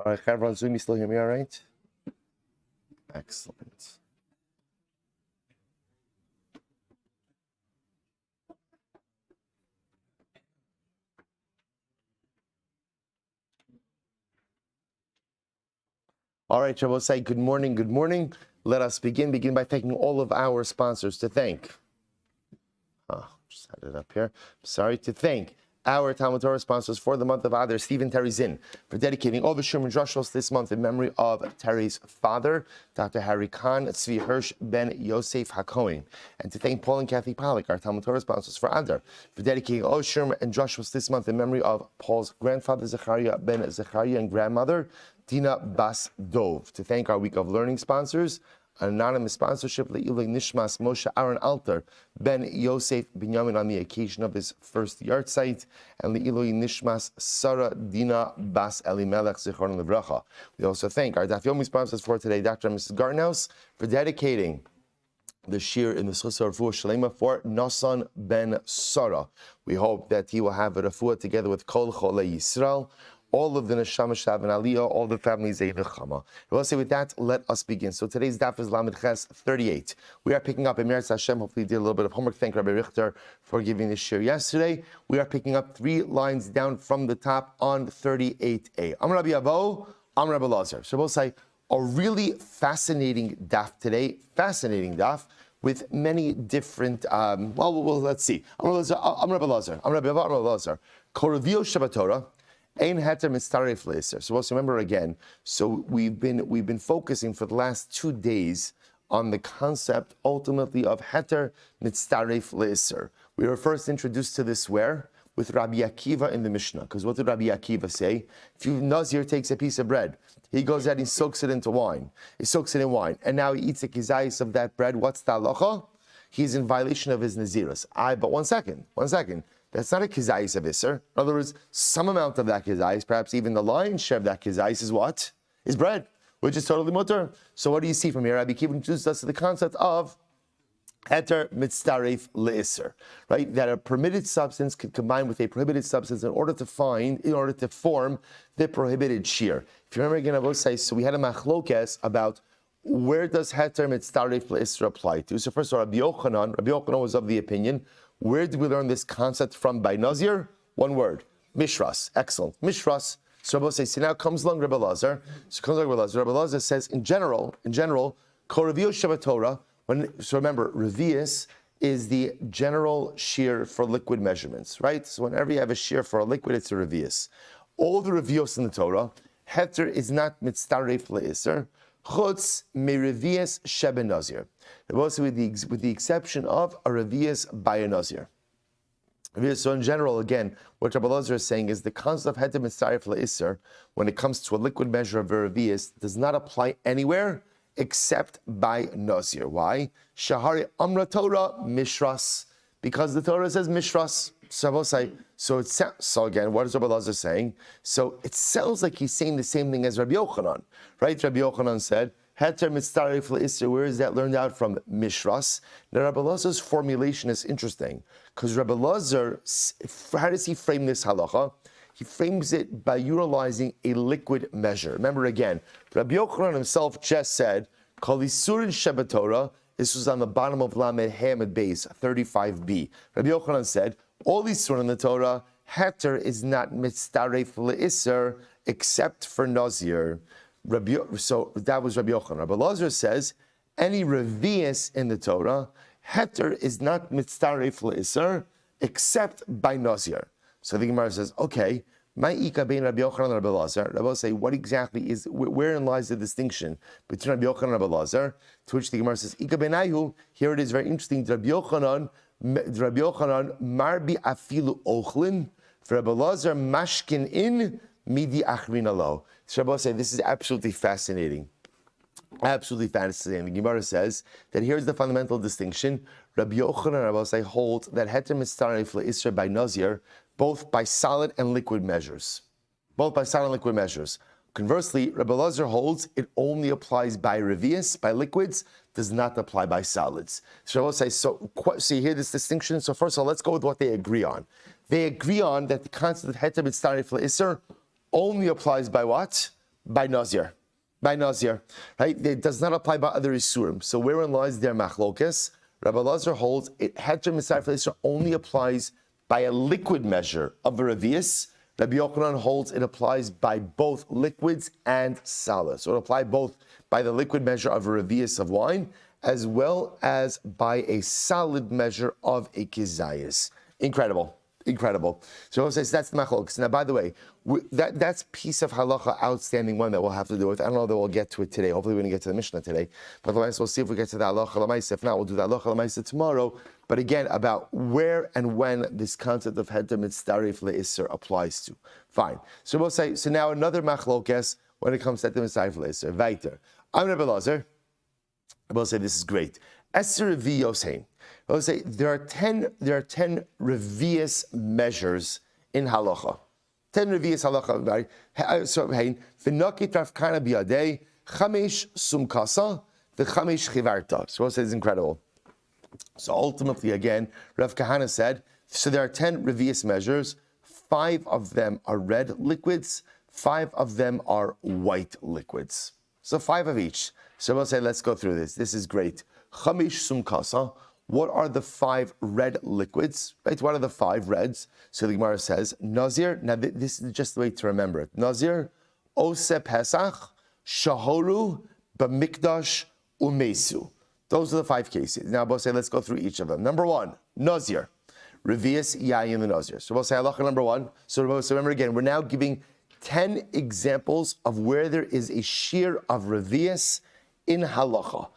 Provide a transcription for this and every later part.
All right, Chav on Zoom, you still hear me all right? Excellent. All right, Shabbos, say good morning, good morning. Let us begin by thanking all of our sponsors to thank. Just had it up here. Sorry, to thank our Talmud Torah sponsors for the month of Adar, Stephen Terry Zinn, for dedicating all the Sherman Drushos this month in memory of Terry's father, Dr. Harry Khan, Tzvi Hirsch ben Yosef HaKohen, and to thank Paul and Kathy Pollack, our Talmud Torah sponsors for Adar, for dedicating all Sherman and Drushos this month in memory of Paul's grandfather, Zechariah ben Zechariah, and grandmother, Dina Bas Dov. To thank our Week of Learning sponsors, an anonymous sponsorship, Le'ilei Nishmas Moshe Aaron Alter ben Yosef Binyamin on the occasion of his first yahrzeit, and Le'ilei Nishmas Sarah Dina Bas Elimelech Zichron Livracha. We also thank our Daf Yomi sponsors for today, Dr. and Mrs. Gartnhouse, for dedicating the shir in the Schusar Refuah Shalema for Nasan ben Sarah. We hope that he will have a refuah together with Kol Cholei Yisrael, all of the Neshama Shav and Aliyah, all the families Ein Nechama. We'll say with that, let us begin. So today's daf is Lamed Ches 38. We are picking up Emir Hashem. Hopefully you did a little bit of homework. Thank Rabbi Richter for giving this shir yesterday. We are picking up 3 lines down from the top on 38a. I'm Rabbi Avo, I'm Rabbi Lazar. So we'll say a really fascinating daf today. Fascinating daf with many different, let's see. I'm Rabbi Lazar. I'm Rabbi Avo, I'm Rabbi Lazar. Koravio Shabbat Torah. Ein heter mitzaref leiser. So let's remember again. So we've been focusing for the last 2 days on the concept ultimately of heter mitzaref leiser. We were first introduced to this where? With Rabbi Akiva in the Mishnah. Because what did Rabbi Akiva say? If Nazir takes a piece of bread, he goes out and he soaks it into wine. He soaks it in wine, and now he eats a kizayis of that bread. What's the halacha? He's in violation of his nazirus. But one second. That's not a kizayis of Isser. In other words, some amount of that kizayis, perhaps even the lion's share of that kizayis is what? Is bread, which is totally mutter. So what do you see from here? Rabbi Akiva introduced us to the concept of heter mitzaref le'isser, right? That a permitted substance could combine with a prohibited substance in order to form the prohibited shear. If you remember again, I will say, so we had a machlokes about where does heter mitzaref le'isser apply to. So first of all, Rabbi Yochanan was of the opinion, where did we learn this concept from by Nazir? One word, Mishras. Excellent, Mishras. So Rabbi says, see, now comes along Rabbi Lazar. Rabbi Lazar says, in general, Koravio Shabbat Torah. So remember, Revius is the general shear for liquid measurements, right? So whenever you have a shear for a liquid, it's a Revius. All the Revios in the Torah, heter is not mitzaref le'isser, chutz merevius sheben Nazir. Also with the exception of a revius by a Nazir. So in general, again, what Rabbi Lazar is saying is the concept of heter mitzaref le'isser, when it comes to a liquid measure of a revius, does not apply anywhere except by Nazir. Why? Shahari Amra Torah Mishras. Because the Torah says Mishras. So again, what is Rabbi Lazar saying? So it sounds like he's saying the same thing as Rabbi Yochanan, right? Rabbi Yochanan said, heter mitzaref le'isser. Where is that learned out from? Mishras. Now Rabbi Lazar's formulation is interesting because Rabbi Lazar, how does he frame this halacha? He frames it by utilizing a liquid measure. Remember again, Rabbi Yochanan himself just said, Kol Isurin Shabbat Torah. This was on the bottom of Lamed Hamed Beis 35b. Rabbi Yochanan said, all these surah in the Torah, heter is not mitzaref le'isser except for Nazir. So that was Rabbi Yochanan. Rabbi Lazar says, any revius in the Torah, heter is not mitzaref le'isser except by Nazir. So the Gemara says, okay, ma'ika bein Rabbi Yochanan and Rabbi Lazar. Rabbi Lazar say, what exactly is, wherein lies the distinction between Rabbi Yochanan and Rabbi Lazar? To which the Gemara says, ika beinayu, here it is very interesting, Rabbi Yochanan, marbi afilu ochlin, for Rabbi Lazar, mashkin in, midi achrin alo. So Rabbi say, this is absolutely fascinating. Absolutely fascinating. The Gemara says that here's the fundamental distinction. Rabbi Yochanan and Rabbi say hold that heter mitzaref le'isser by Nazir, both by solid and liquid measures. Conversely, Rabbi Lazar holds it only applies by revius, by liquids, does not apply by solids. So Rabbi say, so you hear this distinction? So first of all, let's go with what they agree on. They agree on that the concept of heter mitzaref le'isser only applies by what? by Nazir. By Nazir, right? It does not apply by other Isurim. So wherein lies their machlokes? Rabbi Lazar holds it Heter Misar for Isra only applies by a liquid measure of a revius. Rabbi Yochanan holds it applies by both liquids and solids. So it applies both by the liquid measure of a revius of wine as well as by a solid measure of a kizayis. Incredible. So it says that's the machlokes. Now, by the way, that's piece of halacha, outstanding one that we'll have to do with. I don't know that we'll get to it today. Hopefully, we're going to get to the Mishnah today. But we'll see if we get to the halacha l'maisa. If not, we'll do the halacha l'maisa tomorrow. But again, about where and when this concept of heter mitzdarif le'isser applies to. Fine. So we'll say. So now another machlokes when it comes to heter mitzdarif le'isser. Weiter. I'm Rabbi Lazar. I will say this is great. Esser v'yosein. I will say there are 10 revius measures in halacha. 10 revius halacha. Right? So v'nokit Rav Kana biyadei chamesh sumkasa v'chamesh chivarta. So I will say it's incredible. So ultimately, again, Rav Kahana said, so there are 10 revius measures. 5 of them are red liquids. 5 of them are white liquids. So 5 of each. So we'll say, let's go through this. This is great. Chamesh sumkasa. What are the 5 red liquids? Right? What are the 5 reds? So the Gemara says, Nazir. Now this is just the way to remember it. Nazir, Ose Pesach, Shahoru, B'mikdash, Umesu. Those are the 5 cases. Now we'll say, let's go through each of them. Number 1, Nazir. Revius Yayin the Nazir. So we'll say halacha number 1. So remember again, we're now giving 10 examples of where there is a shear of revius in halacha.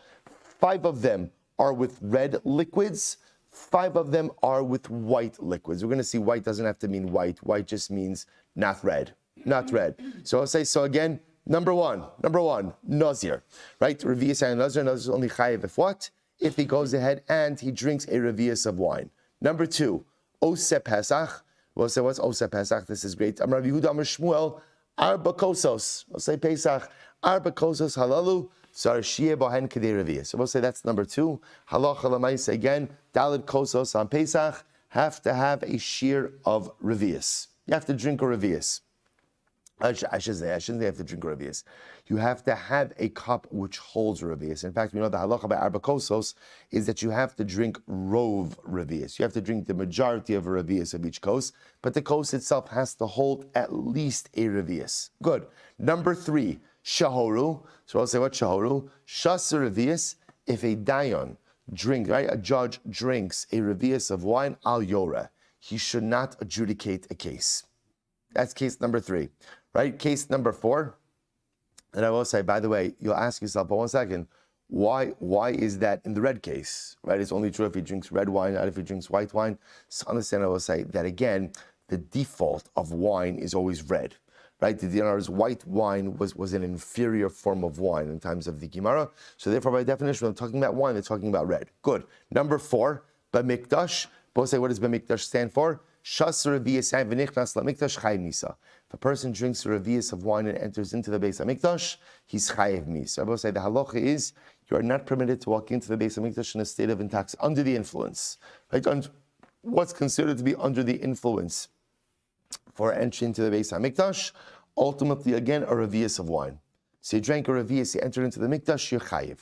5 of them are with red liquids. 5 of them are with white liquids. We're going to see white doesn't have to mean white. White just means not red. So I'll say, so again, number one, Nazir, right? Revius and Nazir is only chayiv if what? If he goes ahead and he drinks a revius of wine. Number 2, Ose Pesach. We'll say, what's Ose Pesach? This is great. Rabbi Shmuel Silber, Arba Kosos. I'll say Pesach, Arba Kosos halalu. So we'll say that's number 2. Halacha l'maisa again, Daled Kosos on Pesach have to have a shear of revius. You have to drink a revius. I shouldn't say you have to drink a revius. You have to have a cup which holds a revius. In fact, we know the halacha by Arba Kosos is that you have to drink rov revius. You have to drink the majority of a revius of each kos, but the kos itself has to hold at least a revius. Good. Number 3. Shahoru. So I'll say what shahoru? Shasa revius. If a dayan drink, right, a judge drinks a revius of wine al yora, he should not adjudicate a case. That's case number 3, right? Case number 4. And I will say, by the way, you'll ask yourself, but 1 second, why is that in the red case, right? It's only true if he drinks red wine, not if he drinks white wine. So understand, I will say that again, the default of wine is always red. Right, the dinar's white wine was an inferior form of wine in times of the Gemara. So therefore, by definition, when they're talking about wine, they're talking about red. Good. Number 4, B'mikdash. Both say, what does B'mikdash stand for? Shas revius v'nichnas la'mikdash chayiv misa. If a person drinks a revius of wine and enters into the Beis HaMikdash, he's chayiv misa. I will say the halacha is you are not permitted to walk into the Beis HaMikdash in a state of intox under the influence. Right? What's considered to be under the influence for entry into the Beis HaMikdash, ultimately again a revius of wine. So you drank a revius, you entered into the Mikdash, you're chayiv.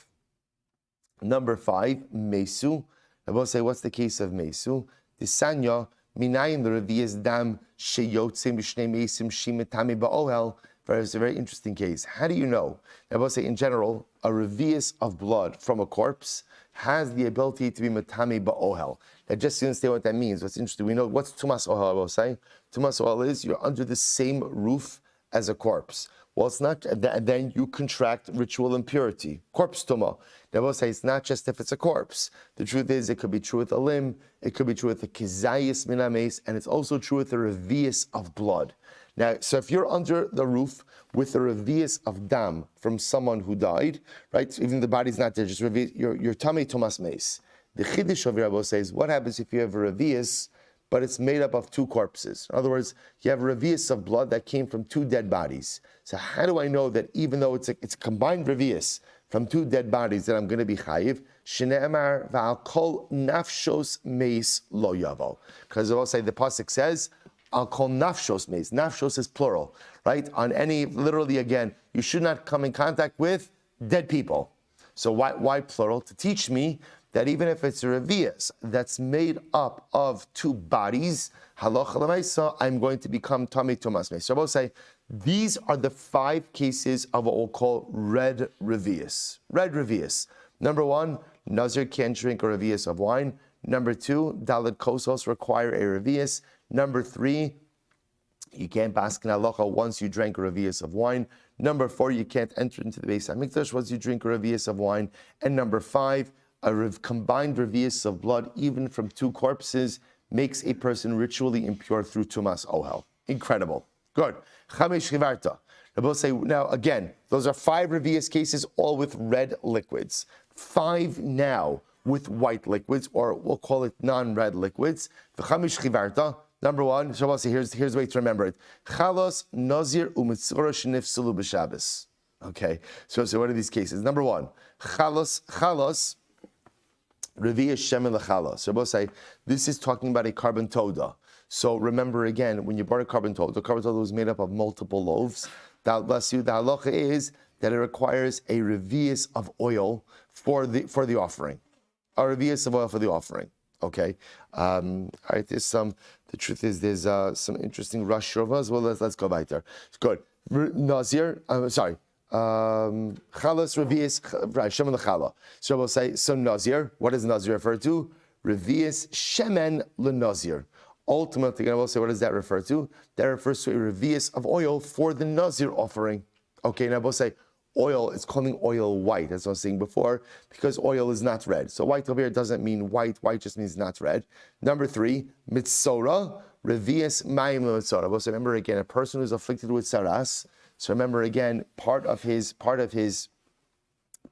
Number 5, mesu. I will say, what's the case of mesu? The sanya minayin the revius dam sheyotzim b'shnei mesim shimetami ba'ohel. It's a very interesting case. How do you know? I will say, in general, a revius of blood from a corpse has the ability to be metami ba'ohel. Now, just to understand what that means, what's interesting, we know what's tumas ohel, I will say. Tumas ohel is you're under the same roof as a corpse. Well, it's not, then you contract ritual impurity, corpse tuma. Now, I will say it's not just if it's a corpse. The truth is, it could be true with a limb, it could be true with a kizayis minames, and it's also true with a revius of blood. Now, so if you're under the roof with a revius of dam from someone who died, right? Even the body's not there, just revius, your tummy tumas meis. The chiddush of Rabbi says, what happens if you have a revius, but it's made up of 2 corpses? In other words, you have a revius of blood that came from 2 dead bodies. So how do I know that even though it's a combined revius from 2 dead bodies that I'm going to be chayiv? Shne'emar v'al kol nafshos meis lo yavo. Because I will say the pasuk says, I'll call nafshos meis. Nafshos is plural, right? On any, literally again, you should not come in contact with dead people. So why plural? To teach me that even if it's a revius that's made up of two bodies, halacha l'maisa, I'm going to become tamei tumas meis. So I will say, these are the 5 cases of what we'll call red revius. Red revius. Number 1, Nazir can't drink a revius of wine. Number 2, Daled kosos require a revius. Number 3, you can't bask in halacha once you drank a revius of wine. Number 4, you can't enter into the Beis HaMikdash once you drink a revius of wine. And number 5, a combined revius of blood, even from 2 corpses, makes a person ritually impure through tumas ohel. Incredible. Good. Chamesh chivarta. We'll say now again, those are 5 revius cases, all with red liquids. 5 now with white liquids, or we'll call it non-red liquids. The chamesh chivarta. Number 1, so I'll say here's the way to remember it. Chalos, Nazir, u'mitzvora shenifsalu b'Shabbos. Okay, so what are these cases? Number 1, chalos, revius shemen l'chalos. So we'll say this is talking about a carbon toda. So remember again, when you bought a carbon toda was made up of multiple loaves. The halacha is that it requires a revius of oil for the offering. A revius of oil for the offering. Okay, all right. The truth is, there's some interesting rush over as well. Let's go back there. It's good. Nazir. Chalas revius. Right, shemen lechala. So we'll say Nazir. What does Nazir refer to? Revius shemen lenazir. Ultimately, I will say, what does that refer to? That refers to a revius of oil for the Nazir offering. Okay, now we'll say oil, it's calling oil white, as I was saying before, because oil is not red. So white over here doesn't mean white, white just means not red. Number 3, mitzora, revius mayim mitzora. We'll say, remember again, a person who's afflicted with saras, so remember again, part of his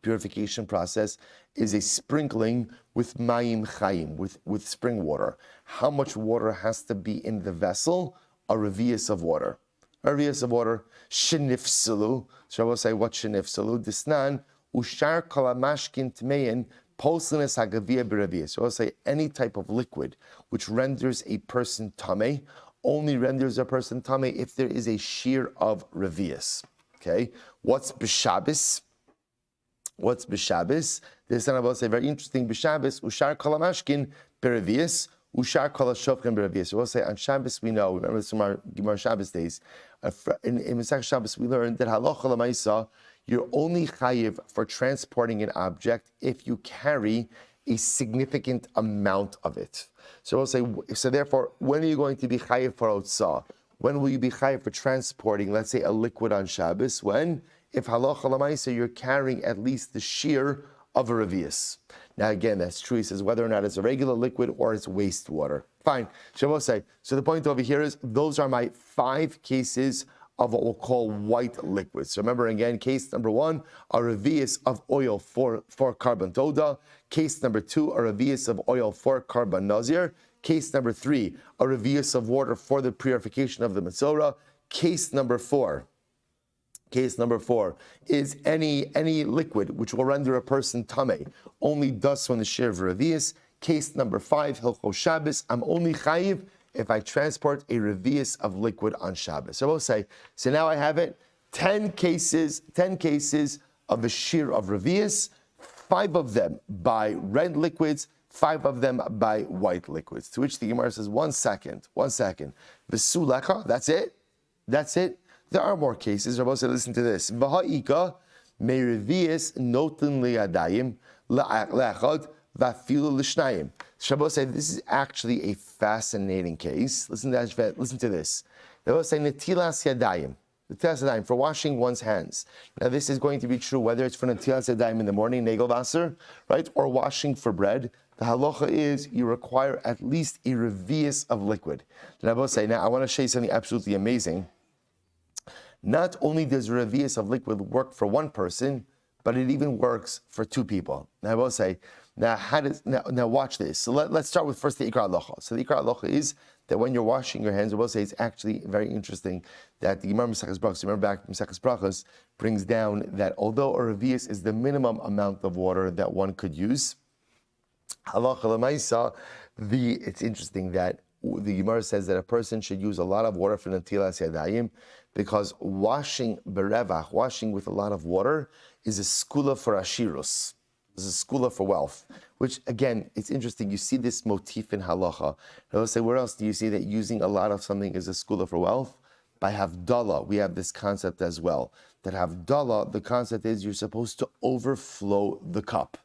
purification process is a sprinkling with mayim chayim, with spring water. How much water has to be in the vessel? A revius of water. A revius of water. Shenifsalu. So I will say, what shenifsalu? Disnan ushar kalamashkin tmein poslinis hagavia b'revius. So I will say, any type of liquid which renders a person tamei only renders a person tamei if there is a shear of revius. Okay. What's b'Shabbos? What's b'Shabbos? This time I will say, very interesting. B'Shabbos ushar kalamashkin b'revius. Ushar kol hashofchen b'revius. We'll say on Shabbos we know. Remember this from our Gemara Shabbos days. In Masech Shabbos we learned that halacha l'maisa, you're only chayiv for transporting an object if you carry a significant amount of it. So we'll say. So therefore, when are you going to be chayiv for otzah? When will you be chayiv for transporting, let's say, a liquid on Shabbos? When, if halacha l'maisa, you're carrying at least the shear of a revius. Now again, that's true. He says whether or not it's a regular liquid or it's wastewater. Fine. Shabbos say. So the point over here is those are my 5 cases of what we'll call white liquids. So remember again, case number 1, a revius of oil for carbon toda. Case number 2, a revius of oil for carbon nazir. Case number 3, a revius of water for the purification of the metzora. Case number 4 is any liquid which will render a person tamei, only dust when the shear of revius. Case number 5, Hilchos Shabbos, I'm only chayiv if I transport a revius of liquid on Shabbos. So I will say, so now I have it, 10 cases of the shear of revius, 5 of them by red liquids, 5 of them by white liquids. To which the Gemara says, one second. V'suleka, that's it. There are more cases. Rabbi said, listen to this. V'ha'ika me'revius noten li'adayim la'achad v'afilu l'shnayim. Rabbi said, this is actually a fascinating case. Listen to this. Rabbi said, netilas yadayim. Netilas yadayim, for washing one's hands. Now this is going to be true whether it's for netilas yadayim in the morning, negel vaser, right, or washing for bread. The halacha is you require at least a revius of liquid. Rabbi said, now I want to show you something absolutely amazing. Not only does revius of liquid work for one person, but it even works for 2 people. Now I will say, now watch this. So let's start with first the ikar halacha. So the ikar halacha is that when you're washing your hands, I will say it's actually very interesting that the Gemara Mesechus Brachos, remember back Mesechus Brachos, brings down that although a revius is the minimum amount of water that one could use, halacha l'maisa, it's interesting that the Gemara says that a person should use a lot of water for netilas yadayim, because washing berevach, washing with a lot of water, is a skula for ashirus. Is a skula for wealth. Which again, it's interesting. You see this motif in halacha. I will say, where else do you see that using a lot of something is a skula for wealth? By havdalah, we have this concept as well. That havdalah, the concept is you're supposed to overflow the cup.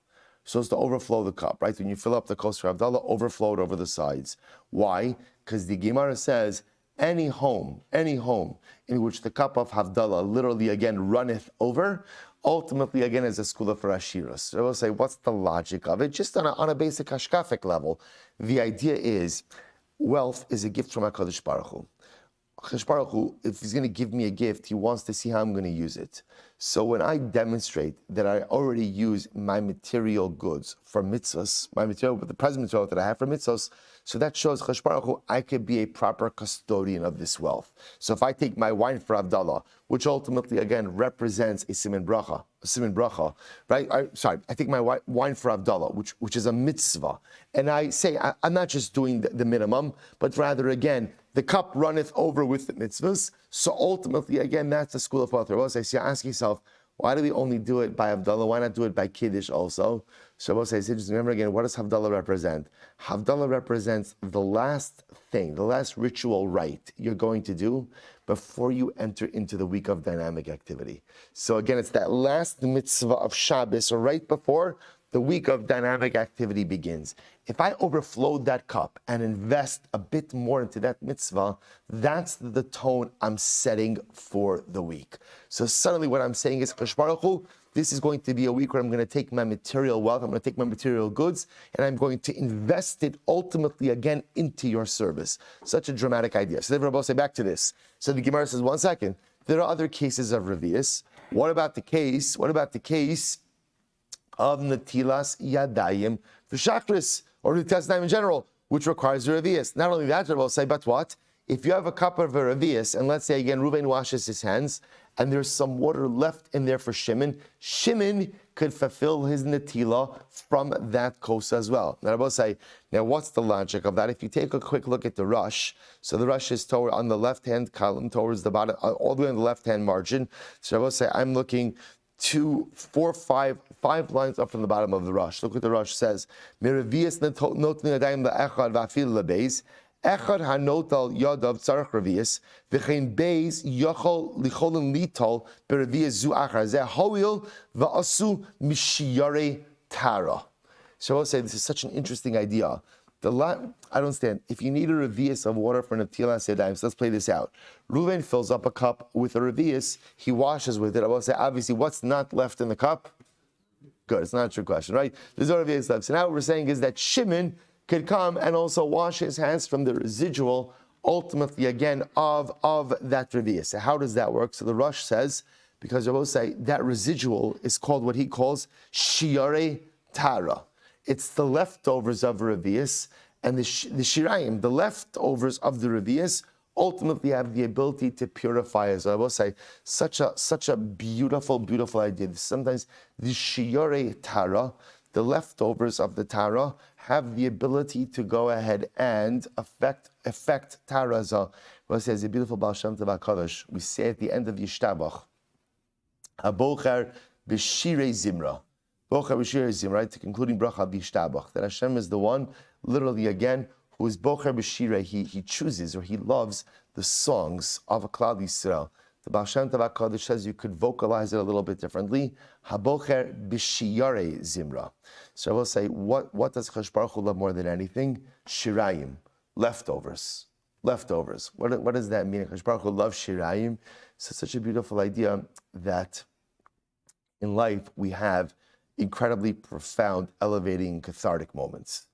You're supposed to overflow the cup, right? When you fill up the kos for havdalah, overflow it over the sides. Why? Because the Gemara says, any home in which the cup of havdalah literally again runneth over, ultimately again is a skula for ashiras. So I will say, what's the logic of it? Just on a basic hashkafic level, the idea is wealth is a gift from HaKadosh Baruch Hu. HaKadosh Baruch Hu, if he's going to give me a gift, he wants to see how I'm going to use it. So when I demonstrate that I already use my material goods for mitzvahs, the present material that I have for mitzvahs, so that shows HaKadosh Baruch Hu, I could be a proper custodian of this wealth. So if I take my wine for Havdalah, which ultimately again represents a siman bracha, right? I take my wine for Havdalah, which is a mitzvah, and I say I'm not just doing the minimum, but rather again, the cup runneth over with the mitzvahs. So ultimately, again, that's the school of wealth. So you ask yourself, why do we only do it by Havdalah? Why not do it by Kiddush also? So just remember again, what does Havdalah represent? Havdalah represents the last thing, the last ritual rite you're going to do before you enter into the week of dynamic activity. So again, it's that last mitzvah of Shabbos, or right before the week of dynamic activity begins. If I overflow that cup and invest a bit more into that mitzvah, that's the tone I'm setting for the week. So suddenly what I'm saying is, HaKadosh Baruch Hu, this is going to be a week where I'm going to take my material wealth, I'm going to take my material goods, and I'm going to invest it ultimately again into your service. Such a dramatic idea. So then Rabbi say back to this. So the Gemara says, 1 second, there are other cases of revius. What about the case of netilas yadayim for shachris, or netilas yadayim in general, which requires a revius? Not only that, Rabbi will say, but what? If you have a cup of a revius, and let's say again, Reuven washes his hands, and there's some water left in there for Shimon, Shimon could fulfill his netila from that kosa as well. Now, Rabbi will say, now what's the logic of that? If you take a quick look at the rush, so the rush is on the left-hand column, towards the bottom, all the way on the left-hand margin. So Rabbi will say, I'm looking 2, 4, 5 lines up from the bottom of the rush. Look what the rush says. Miravias notni adayim la'echad va'afil lebeis. Echad hanotal yadav tzarich revias. V'chein beis yochol licholin litol beravias zu achar. Zeh hoil va'asu mishiyare tara. So I'll say this is such an interesting idea. I don't understand. If you need a revius of water for netilas yadayim, so let's play this out. Reuven fills up a cup with a revius. He washes with it. I will say, obviously, what's not left in the cup? Good. It's not a true question, right? There's no revius left. So now what we're saying is that Shimon could come and also wash his hands from the residual, ultimately, again, of that revius. So how does that work? So the Rush says, because I will say, that residual is called what he calls shiare tara. It's the leftovers of revius, and the shirayim, the leftovers of the revius, ultimately have the ability to purify us. I will say, such a beautiful, beautiful idea. Sometimes the shiare tara, the leftovers of the tara, have the ability to go ahead and affect tara. Well, it says a beautiful Baal Shem Tov HaKadosh. We say at the end of Yishtabach, Habocher b'shirei zimra. Right, to concluding bracha b'ishtabach, that Hashem is the one, literally again, who is bocher b'shirei. He chooses, or he loves the songs of a Klal Yisrael. The Baal Shem Tov HaKadosh says you could vocalize it a little bit differently. Habocher b'shiyare zimra. So I will say, what does Chosh Baruch Hu love more than anything? Shirayim, leftovers. What does that mean? Chosh Baruch Hu loves shirayim. So such a beautiful idea that in life we have incredibly profound, elevating, cathartic moments.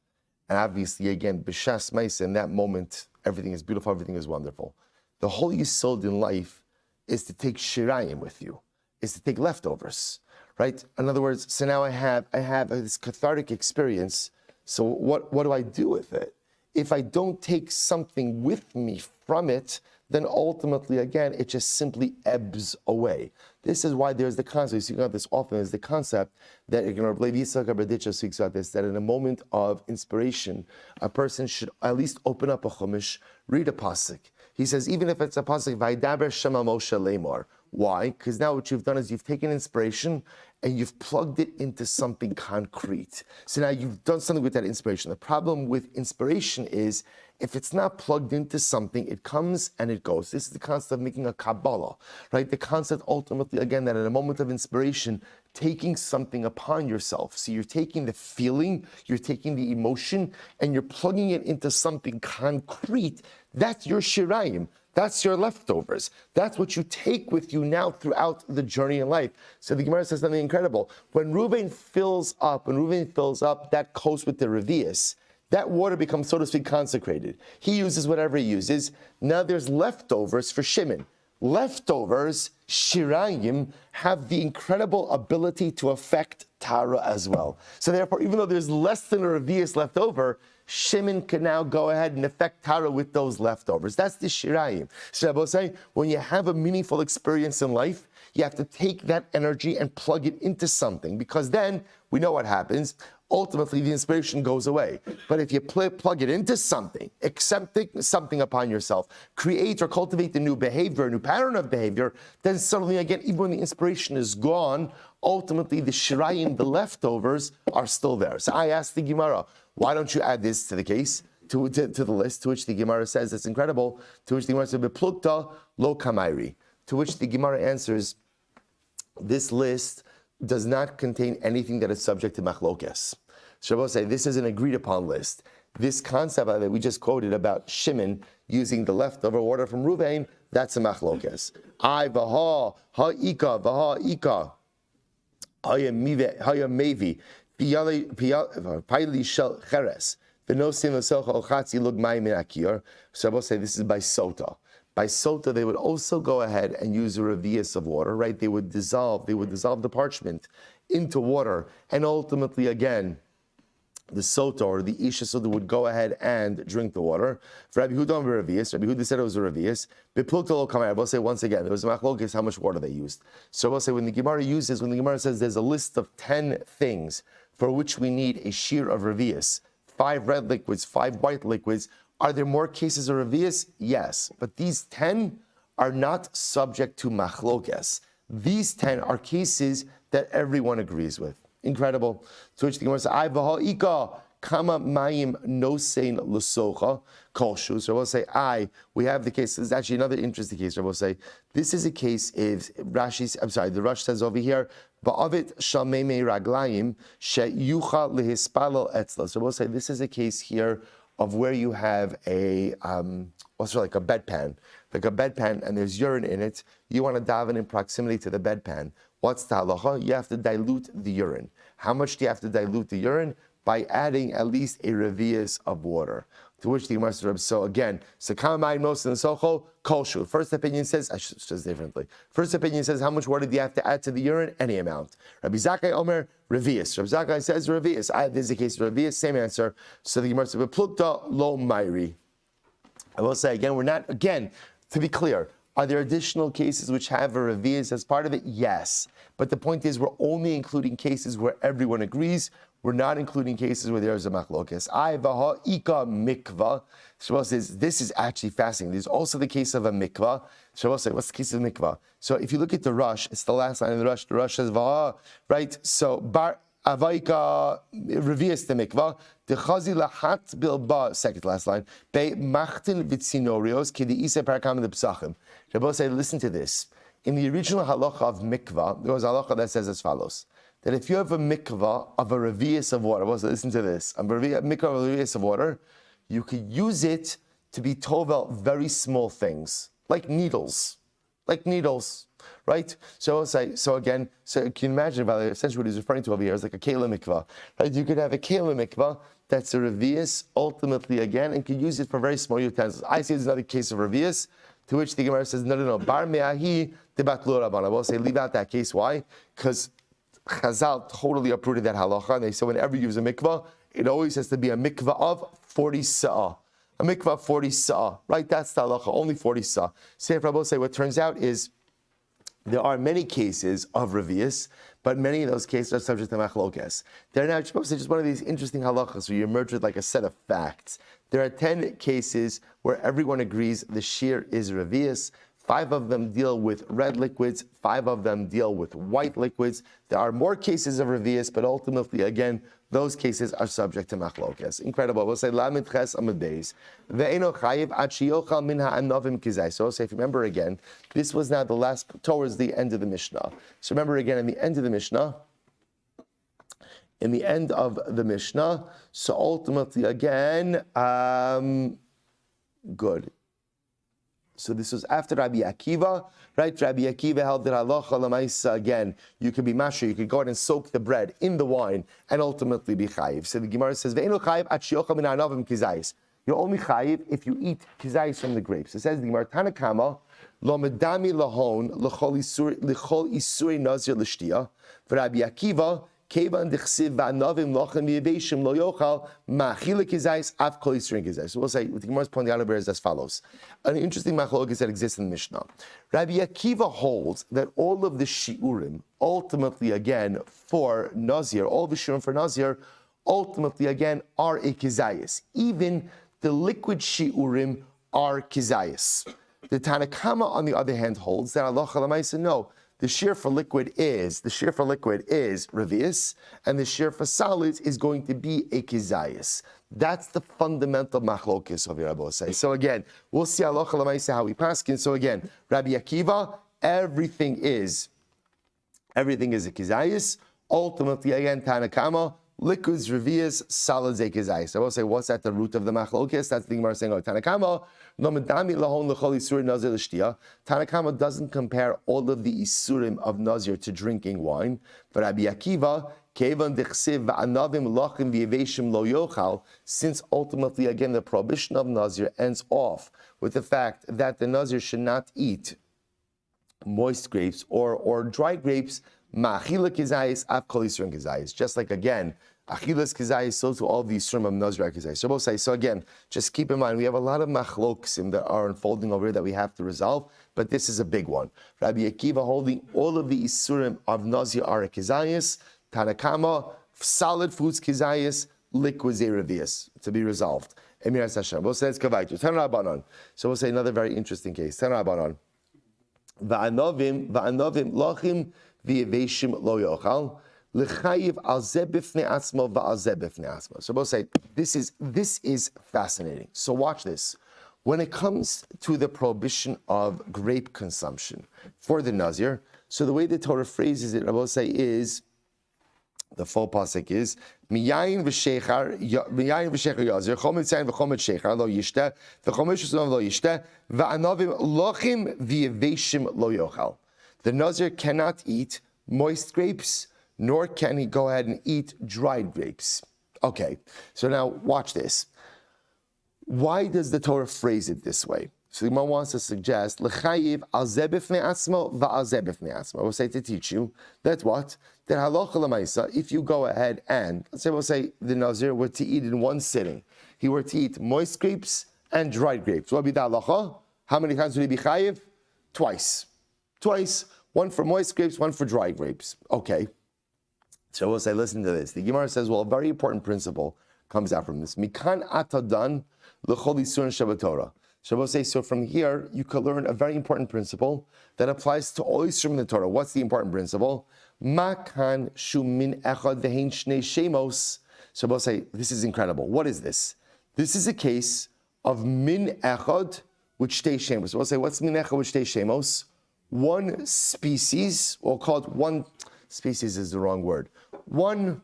And obviously, again, b'shas ma'aseh, in that moment, everything is beautiful, everything is wonderful. The whole yisod in life is to take shirayim with you, is to take leftovers, right? In other words, so now I have this cathartic experience, so what do I do with it? if I don't take something with me from it, then ultimately, again, it just simply ebbs away. This is why there's the concept, you see about this often, is the concept that, speaks about this, that in a moment of inspiration, a person should at least open up a chumash, read a pasuk. He says, even if it's a pasuk, Vaydaber Shema Moshe Lemor. Why? Because now what you've done is you've taken inspiration and you've plugged it into something concrete. So now you've done something with that inspiration. The problem with inspiration is if it's not plugged into something, it comes and it goes. This is the concept of making a Kabbalah, right? The concept ultimately, again, that in a moment of inspiration, taking something upon yourself. So you're taking the feeling, you're taking the emotion, and you're plugging it into something concrete. That's your shirayim. That's your leftovers. That's what you take with you now throughout the journey in life. So the Gemara says something incredible. When Reuven fills up, that goes with the revius. That water becomes, so to speak, consecrated. He uses whatever he uses. Now there's leftovers for Shimon. Leftovers, shirayim, have the incredible ability to affect Tara as well. So therefore, even though there's less than a revius left over, Shimon can now go ahead and affect Tara with those leftovers. That's the shirayim. So I will say, when you have a meaningful experience in life, you have to take that energy and plug it into something, because then we know what happens. Ultimately, the inspiration goes away. But if you plug it into something, accepting something upon yourself, create or cultivate a new behavior, a new pattern of behavior, then suddenly, again, even when the inspiration is gone, ultimately the shirayim, the leftovers, are still there. So I asked the Gemara, why don't you add this to the case, to the list? To which the Gemara says, it's incredible. To which the Gemara says, Beplukta lo kamairi. To which the Gemara answers, this list does not contain anything that is subject to machlokes. Shabbos say this is an agreed upon list. This concept that we just quoted about Shimon using the leftover water from Ruvain, that's a machlokes. I vaha ha'ika vaha ika haya mevi payli shel cheres v'nosim l'socha ochatzi lug mayim min akir. Shabbos say this is by sota. By sota, they would also go ahead and use a revius of water, right? They would dissolve the parchment into water, and ultimately, again, the sota or the isha sota would go ahead and drink the water. For Rabbi Huda revius, Rabbi Huda said it was a revius. Beplukta lo kamei. I will say once again, it was a machlokes how much water they used. So I will say when the Gemara says there's a list of 10 things for which we need a shear of revius, 5 red liquids, 5 white liquids. Are there more cases of revius? Yes. But these 10 are not subject to machlokes. These 10 are cases that everyone agrees with. Incredible. To which the Gemara says, I v'ha'ika kama mayim nosein l'socha kolshu. So I will say, we have the case. This is actually another interesting case. I will say, this is a case if the Rush says over here, ba'avit shalmei raglayim she'yucha lehispalel etzla. So I will say, this is a case here of where you have a like a bedpan, and there's urine in it. You want to daven in proximity to the bedpan. What's the halacha? You have to dilute the urine. How much do you have to dilute the urine? By adding at least a revius of water. To which the Gemara says, so again, Sakamayin Mos and Socho, Kolshu. First opinion says, I should say differently. First opinion says, how much water do you have to add to the urine? Any amount. Rabbi Zakkai Omer, revius. Rabbi Zakkai says revius. This is the case of revius, same answer. So the Gemara says, Plukta lo mairi. I will say again, to be clear, are there additional cases which have a revius as part of it? Yes. But the point is, we're only including cases where everyone agrees. We're not including cases where there's a machlokes. Vaha ika mikvah. Shabbos says, this is actually fascinating. There's also the case of a mikvah. Shabbos says, what's the case of mikvah? So if you look at the Rush, it's the last line of the Rush says, Vaha, right? So, bar avaika revius the mikvah. The chazi lahat bilba, second to last line. Be machtin vitzinorios kidi isa parakam the psachim. Shabbos says, listen to this. In the original halacha of mikvah, there was a halacha that says as follows: that if you have a mikvah of a revius of water, listen to this, a mikvah of a revius of water, you could use it to be tovel very small things, like needles, right? So can you imagine, essentially what he's referring to over here is like a kela mikvah, right? You could have a kela mikvah that's a revius, ultimately again, and could use it for very small utensils. I see there's another case of revius, to which the Gemara says, no, bar me'ahi debatlu rabban. I will say, leave out that case. Why? Because Chazal totally uprooted that halacha, and they said whenever you use a mikvah, it always has to be a mikvah of 40 sa'ah. a mikvah of 40 sa, right? That's the halacha, only 40 sa. Say, Rabbi say, what turns out is there are many cases of revius, but many of those cases are subject to machlokes. They're now supposed to just one of these interesting halachas where you emerge with like a set of facts. There are 10 cases where everyone agrees the shear is revius. 5 of them deal with red liquids, 5 of them deal with white liquids. There are more cases of revius, but ultimately, again, those cases are subject to machlokes. Incredible. We'll say Lamed Ches Amud Beis. Ve'eno chayiv ad sheyochal min ha'anovim kizai. So if you remember again, this was now the last, towards the end of the Mishnah. So remember again, in the end of the Mishnah, so ultimately again, good. So this was after Rabbi Akiva, right? Rabbi Akiva held that halacha l'maisa again. You could be masher, you could go ahead and soak the bread in the wine and ultimately be chayiv. So the Gemara says, "Ve'enu chayiv at sheyochal min ha'anovim kizayis." You're only chayiv if you eat kizayis from the grapes. It says the Gemara Tanakama lo medami lahon l'chol isuri nazir l'shtia. Rabbi Akiva. Kevan dichsiv va'anavim lochem v'yeveshim lo yochal ma'achila kizayis av kol yisurin kizayis. So we'll say, what the Gemara is pointing out is as follows. An interesting machlokes that exists in the Mishnah. Rabbi Akiva holds that all of the shiurim, ultimately again for Nazir, all the shiurim for Nazir, ultimately again are a kizayis. Even the liquid shiurim are kizayis. The Tanakama, on the other hand, holds that halacha l'maisa no. The shear for liquid is revius, and the shear for solids is going to be a kizayis. That's the fundamental machlokes of Rabbi say. So again, we'll see halacha l'maisa how we paskin. So again, Rabbi Akiva, everything is a kizayis. Ultimately, again, Tanakama, liquids revius, solids a kizayis. I will say, what's at the root of the machlokes? That's the Gemara saying, oh, Tanakama. Tanakama doesn't compare all of the isurim of Nazir to drinking wine, but Rabbi Akiva, since ultimately again the prohibition of Nazir ends off with the fact that the Nazir should not eat moist grapes or dry grapes, just like again, Achilas kizayis, so to all these Yisurim of Nazir kizayis. So both say, so again, just keep in mind, we have a lot of machloksim that are unfolding over here that we have to resolve, but this is a big one. Rabbi Akiva holding all of the Yisurim of Nazir are kizayis, Tanakama, solid foods kizayis, liquids revius, to be resolved. Emir Hashem. We'll say it's kavaitu. Tanrabanon. So we'll say another very interesting case. Tanrabanon. Va'anovim lachim v'yeveshim lo yochal. So we'll say this is fascinating. So watch this. When it comes to the prohibition of grape consumption for the Nazir, so the way the Torah phrases it, I will say, is the full pasuk is miyayin v'shechar yazir chomet tzayin v'chomet shechar lo yishte v'chomet shusam lo yishte v'anavim lochim v'yeveshim lo yochal. The Nazir cannot eat moist grapes, nor can he go ahead and eat dried grapes. Okay, so now watch this. Why does the Torah phrase it this way? So the Gemara wants to suggest, l'chayiv al zeh b'fnei atzmo va'al zeh b'fnei atzmo. We'll say to teach you that what? That halacha l'maisa, if you go ahead and, we'll say the Nazir were to eat in one sitting. He were to eat moist grapes and dried grapes. What would be the halacha? How many times would he be chayiv? Twice. One for moist grapes, one for dry grapes. Okay. So we'll say, listen to this. The Gemara says, well, a very important principle comes out from this. Mikan atadan l'chol yisurin shabatorah. So we'll say, so from here, you could learn a very important principle that applies to all yisurim in the Torah. What's the important principle? Makan shu min echad v'hein shnei shemos. So we'll say, this is incredible. What is this? This is a case of min echad with shtei shemos. So we'll say, what's min echad with shtei shemos? One species, or called one species is the wrong word. One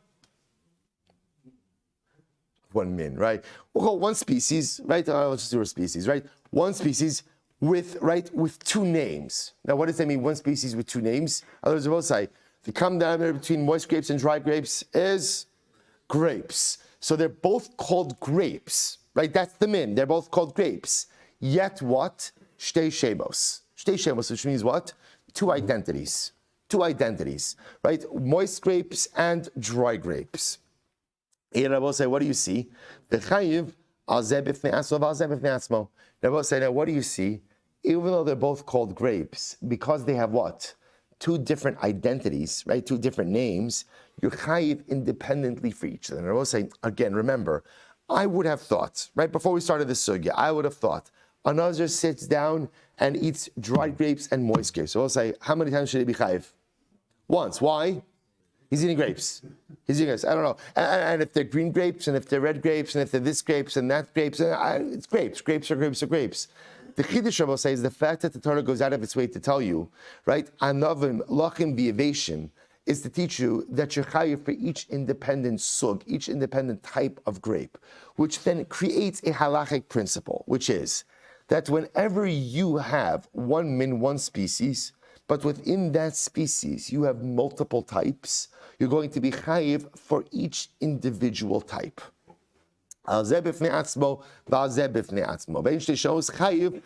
min, right? We'll call one species, right? Let's just do a species, right? One species with two names. Now, what does that mean? One species with two names? Others will say the common denominator between moist grapes and dry grapes is grapes. So they're both called grapes, right? That's the min. They're both called grapes. Yet what? Shtei shemos. Shtei shemos, which means what? Two identities, right? Moist grapes and dry grapes. And I will say, what do you see? The chayiv Now, we'll say, now what do you see? Even though they're both called grapes, because they have what? Two different identities, right? Two different names, you're chayiv independently for each of them. And I will say, again, remember, I would have thought, right before we started the sugya, I would have thought, a Nazir sits down and eats dried grapes and moist grapes. So I'll say, how many times should he be chayiv? Once. Why? He's eating grapes. He's eating grapes. I don't know. And if they're green grapes, and if they're red grapes, and if they're this grapes and that grapes, it's grapes. Grapes are grapes are grapes. The Chiddush Rabbi says the fact that the Torah goes out of its way to tell you, right, anavim lachim v'yavation, is to teach you that you're chayiv for each independent sug, each independent type of grape, which then creates a halachic principle, which is that whenever you have one min, one species, but within that species you have multiple types, you're going to be chayiv for each individual type. Eventually shows chayiv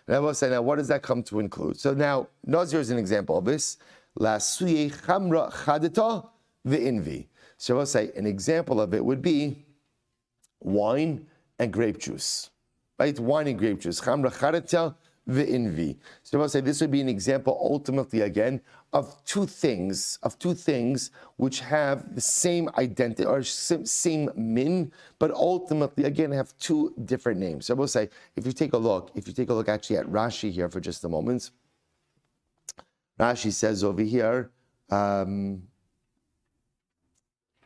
and I will say, now what does that come to include? So now Nazir is an example of this. So I will say an example of it would be wine and grape juice, right? Wine and grape juice. Chamra chadita v'invi. So I will say this would be an example, ultimately again, of two things which have the same identity or same min, but ultimately again have two different names. So I will say, if you take a look actually at Rashi here for just a moment, Rashi says over here.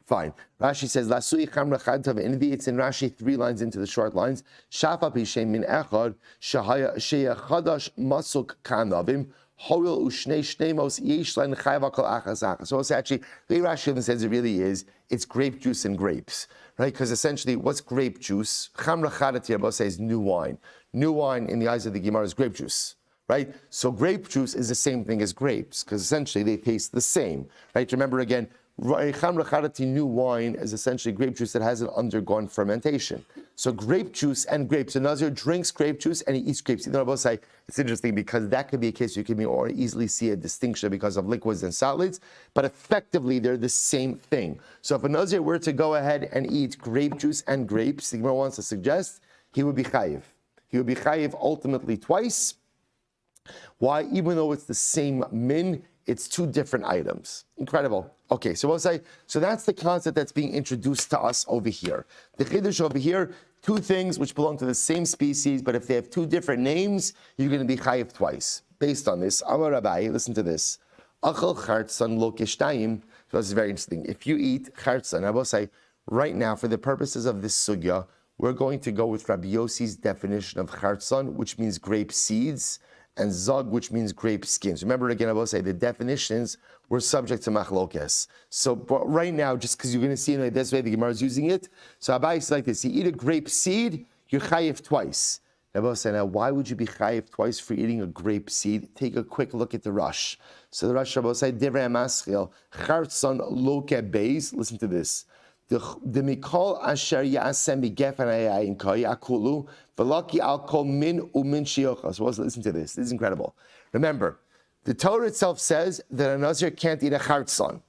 Fine. Rashi says, Lasui chamra chadta v'invi. It's in Rashi 3 lines into the short lines. Shafa pishem min echad sheya chadash masuk kanavim hoil ushnei shnemos yesh len chayva kol achas achas. So it's actually, the way Rashi even says it really is, it's grape juice and grapes, right? Because essentially, what's grape juice? Chamra chadta here says new wine. New wine in the eyes of the Gemara is grape juice. Right? So grape juice is the same thing as grapes, because essentially they taste the same. Right? Remember again, new wine is essentially grape juice that hasn't undergone fermentation. So grape juice and grapes. So Nazir drinks grape juice and he eats grapes. I both say it's interesting because that could be a case you can more easily see a distinction because of liquids and solids, but effectively they're the same thing. So if a Nazir were to go ahead and eat grape juice and grapes, the Gemara wants to suggest he would be chayiv. He would be chayiv ultimately twice. Why? Even though it's the same min, it's two different items. Incredible. Okay, so we'll say, so that's the concept that's being introduced to us over here. The Chiddush over here, two things which belong to the same species, but if they have two different names, you're going to be chayiv twice. Based on this, Amar Rabbi, listen to this. Achal chartzan lo kishtayim. So this is very interesting. If you eat chartzan, I will say, right now, for the purposes of this sugya, we're going to go with Rabbi Yossi's definition of chartzan, which means grape seeds, and zog, which means grape skins. Remember again, I will say the definitions were subject to machlokes. So but right now, just because you're going to see it this way, the Gemara is using it. So Abai is like this: you eat a grape seed, you're chayiv twice. I will say, now why would you be chayiv twice for eating a grape seed? Take a quick look at the Rush. So the Rush will say, Divrei Maschil, chartzon loke beis. Listen to this. The mikol asher yasem b'gefen hayayin kai akulu v'laki al kol min umin shiocha. So listen to this. This is incredible. Remember, the Torah itself says that a Nazir can't eat a chartzon,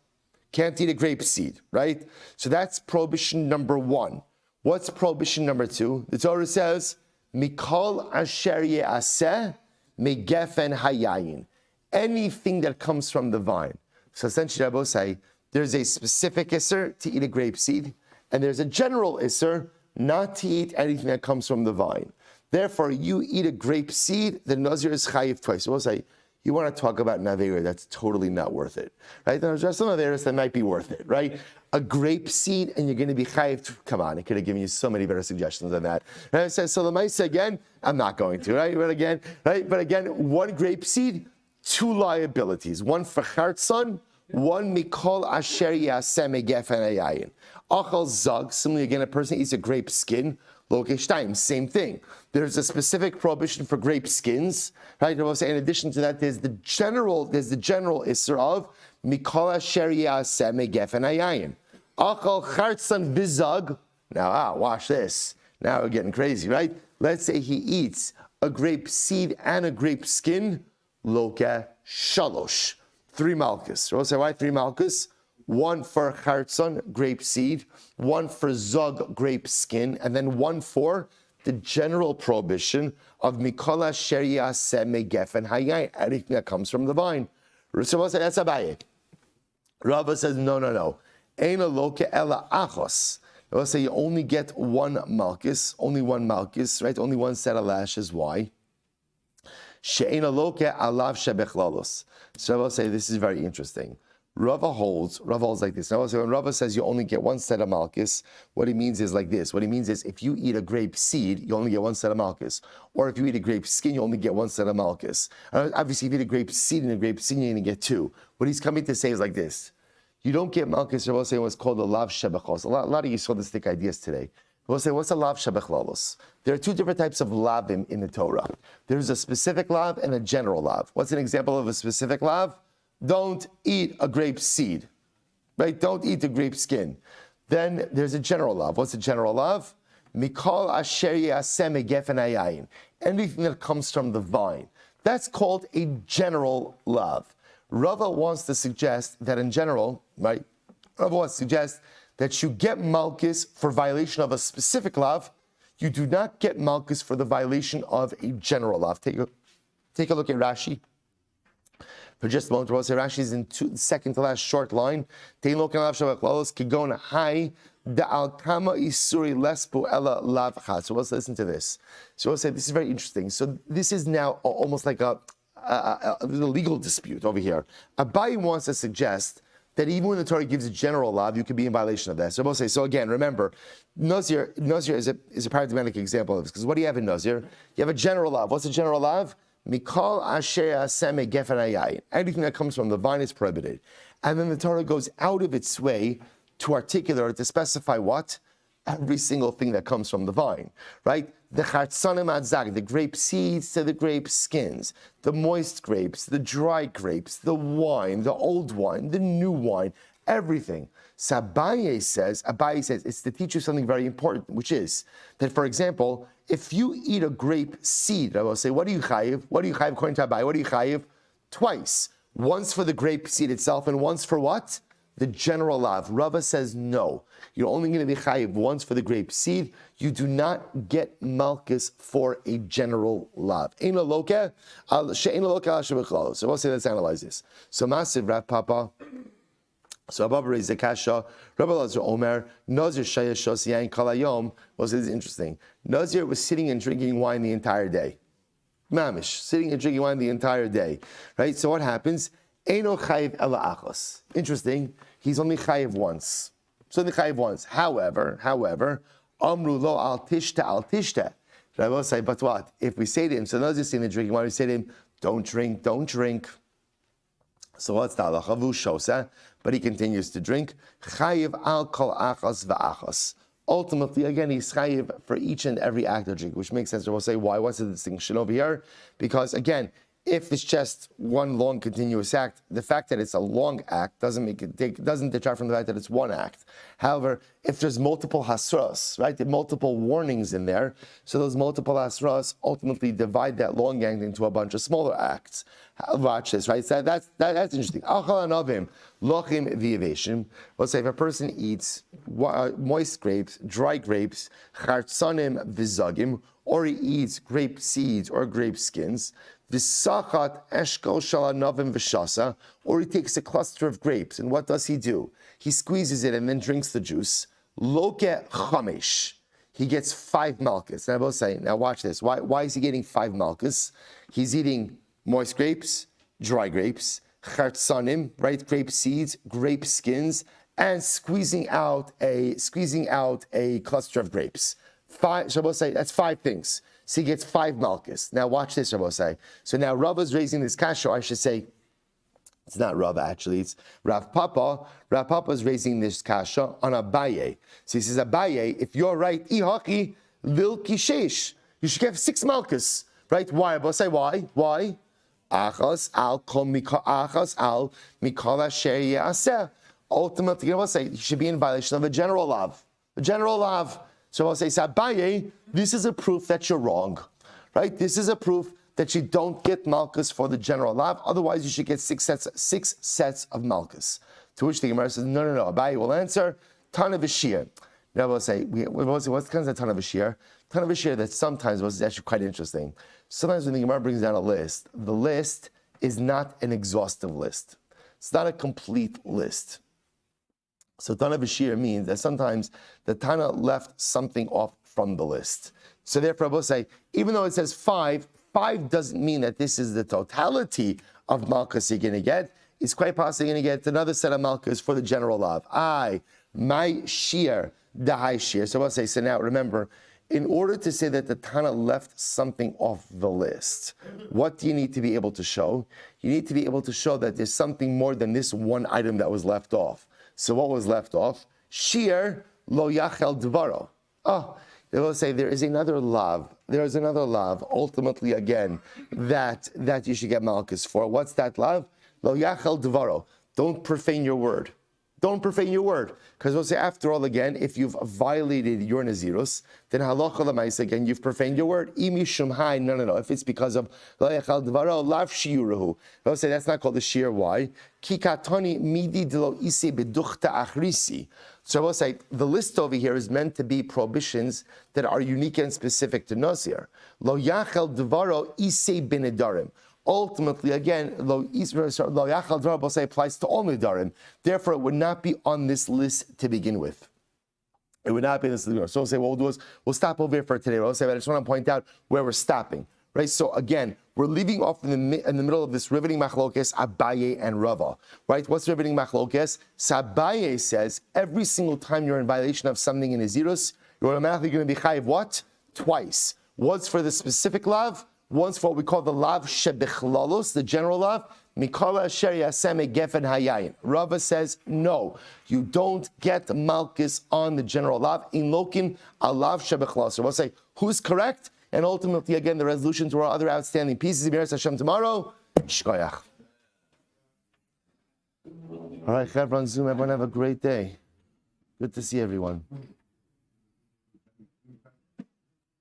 can't eat a grape seed, right? So that's prohibition number 1. What's prohibition number 2? The Torah says mikol asher yaseh b'gefen hayayin. Anything that comes from the vine. So essentially, I will say, there's a specific isser to eat a grape seed, and there's a general isser not to eat anything that comes from the vine. Therefore, you eat a grape seed, the Nazir is chayiv twice. So we'll say, you want to talk about Nazir, that's totally not worth it. Right? There's some Naziris that might be worth it, right? A grape seed, and you're going to be chayiv. Come on, I could have given you so many better suggestions than that. And I said, so the Maisa again, I'm not going to, right? But again, one grape seed, 2 liabilities. One for chartzon, one mikol asher yaseh gefen hayayin. Achal zag, similarly again, a person eats a grape skin, lokesh time, same thing. There's a specific prohibition for grape skins, right? I will say in addition to that, there's the general isser of mikol asher yaseh gefen hayayin. Achal chartzan v'zag. Now, watch this. Now we're getting crazy, right? Let's say he eats a grape seed and a grape skin, loke shalosh. 3 malchus. So we'll say, why 3 malchus? one for chartzon, grape seed, one for zog, grape skin, and then one for the general prohibition of mikola sheria seme gefen hayayin, anything that comes from the vine. Rava said, that's Abaye. Rava says, no. Eina loke ela achos. Rava say you only get one malchus, right? Only one set of lashes. Why? She'eina loke alav shebechlalos. So Rava say this is very interesting. Rava holds like this. Now, when Rava says you only get one set of malchus, what he means is like this. What he means is if you eat a grape seed, you only get one set of malchus. Or if you eat a grape skin, you only get one set of malchus. Obviously, if you eat a grape seed and a grape skin, you're going to get two. What he's coming to say is like this. You don't get malchus, Rava say what's called a lav shebechlos. A lot of you saw the stick ideas today. We'll say, what's a lav shebechlalos? There are two different types of lavim in the Torah. There's a specific lav and a general lav. What's an example of a specific lav? Don't eat a grape seed, right? Don't eat the grape skin. Then there's a general lav. What's a general lav? Mikol asher yasem gefen hayayin. Anything that comes from the vine. That's called a general lav. Rava wants to suggest that in general, right? Rava wants to suggest that you get malchus for violation of a specific lav. You do not get malchus for the violation of a general lav. Take a look at Rashi. For just a moment, Rashi is in the second to last short line. So let's listen to this. So we'll say this is very interesting. So this is now almost like a legal dispute over here. Abaye wants to suggest that even when the Torah gives a general law, you could be in violation of that. So we'll say, so again, remember, Nazir is a paradigmatic example of this, because what do you have in Nazir? You have a general law. What's a general law? Mikal asher aseme gefen hayayin. Anything that comes from the vine is prohibited. And then the Torah goes out of its way to articulate, to specify what? Every single thing that comes from the vine, right? The chartzanim adzag, the grape seeds to the grape skins, the moist grapes, the dry grapes, the wine, the old wine, the new wine, everything. So Abaye says, it's to teach you something very important, which is that, for example, if you eat a grape seed, I will say, what do you chayiv? What do you chayiv according to Abaye? What do you chayiv? Twice. Once for the grape seed itself, and once for what? The general lav. Rava says no. You're only going to be chayiv once for the grape seed. You do not get malchus for a general lav. So we'll say, let's analyze this. So massive Rav Papa. So Abba raised the kasha. Rabbi Lazar Omer, Nazir Shaya Shos Yain Kalayom. Well, this is interesting. Nazir was sitting and drinking wine the entire day. Mamish, sitting and drinking wine the entire day. Right? So what happens? Eino chayiv ela achos. Interesting. He's only chayiv once. So the chayiv once. However, Amru lo al tishta. Rabbi will say, but what? If we say to him, so Nazir sitting and drinking wine, we say to him, don't drink. So what's the halacha? Shosa, but he continues to drink. Chayiv al kol achas va'achas. Ultimately, again, he's chayiv for each and every act of drink, which makes sense. We'll say, why? What's the distinction over here? Because again, if it's just one long continuous act, the fact that it's a long act doesn't detract from the fact that it's one act. However, if there's multiple hasras, right, there are multiple warnings in there, so those multiple hasras ultimately divide that long act into a bunch of smaller acts. Watch this, right? So that's interesting. Lochim v'yaveshim. Let's say if a person eats moist grapes, dry grapes, chartzanim v'zagim, or he eats grape seeds or grape skins, v'sachat eshkol shalanavim v'shasa, or he takes a cluster of grapes, and what does he do? He squeezes it and then drinks the juice. Loke chamesh. He gets 5 malchus. And I will say, now watch this. Why is he getting 5 malchus? He's eating moist grapes, dry grapes, chartzanim, right? Grape seeds, grape skins, and squeezing out a cluster of grapes. 5, Shabbos say, that's 5 things. So he gets 5 malchus. Now watch this, Shabbos say. So now Rava's raising this kasha, I should say, it's not Rava actually, it's Rav Papa. Rav Papa's raising this kasha on Abaye. So he says, Abaye, if you're right, ihachi lil kishesh. You should get 6 malchus. Right? Why? Shabbos say, why? Why? Achas al mikol asher yaseh. Ultimately, I will say he should be in violation of a general lav. A general lav. So I'll say, Sabaye, this is a proof that you're wrong. Right? This is a proof that you don't get malchus for the general lav. Otherwise, you should get 6 sets of malchus. To which the Gemara says, no. Abaye will answer, Tana v'shir. Now we'll say, what's kind of Tana v'shir? Tana v'shir that sometimes was actually quite interesting. Sometimes when the Gemara brings down a list, the list is not an exhaustive list. It's not a complete list. So Tana v'shir means that sometimes the Tana left something off from the list. So therefore, we'll say, even though it says 5 doesn't mean that this is the totality of Malkus you're going to get. It's quite possibly going to get another set of Malkus for the general love. My shear, the high shear. So we'll say, so now remember, in order to say that the Tana left something off the list, what do you need to be able to show? You need to be able to show that there's something more than this one item that was left off. So what was left off? Shear lo yachel dvaro. They will say there is another love. There is another love, ultimately again, that you should get Malkus for. What's that love? Lo yachel dvaro. Don't profane your word. Don't profane your word. Because we'll say, after all, again, if you've violated your Nazirus, then halacha l'maisa, again, you've profaned your word. Imi shumhai, no. If it's because of lo yachal dvaro, lav shiuruhu. We'll say that's not called the shear. Why? Kikatoni midi delo isi beduchta achrisi. So we'll say the list over here is meant to be prohibitions that are unique and specific to Nazir. Lo yachal dvaro isi benedarim. Ultimately, again, lo yachal dvaro say applies to all nedarim. Therefore, it would not be on this list to begin with. It would not be on this list. So we'll say what we'll do is we'll stop over here for today. We'll say, but I just want to point out where we're stopping. Right? So again, we're leaving off in the middle of this riveting machlokes Abaye and Rava. Right? What's riveting machlokes? So Abaye says every single time you're in violation of something in Nazirus, you're automatically going to be chayiv what? Twice. Once for the specific lav, once for what we call the lav shebichlalos, the general lav. Mikala asher yasem gefen hayayin. Rava says no, you don't get Malkus on the general lav. Inlokin alav shebichlalos. We'll say who's correct. And ultimately, again, the resolution to our other outstanding pieces. Miras Hashem tomorrow. Shkoyach. All right, Chevron Zoom. Everyone have a great day. Good to see everyone.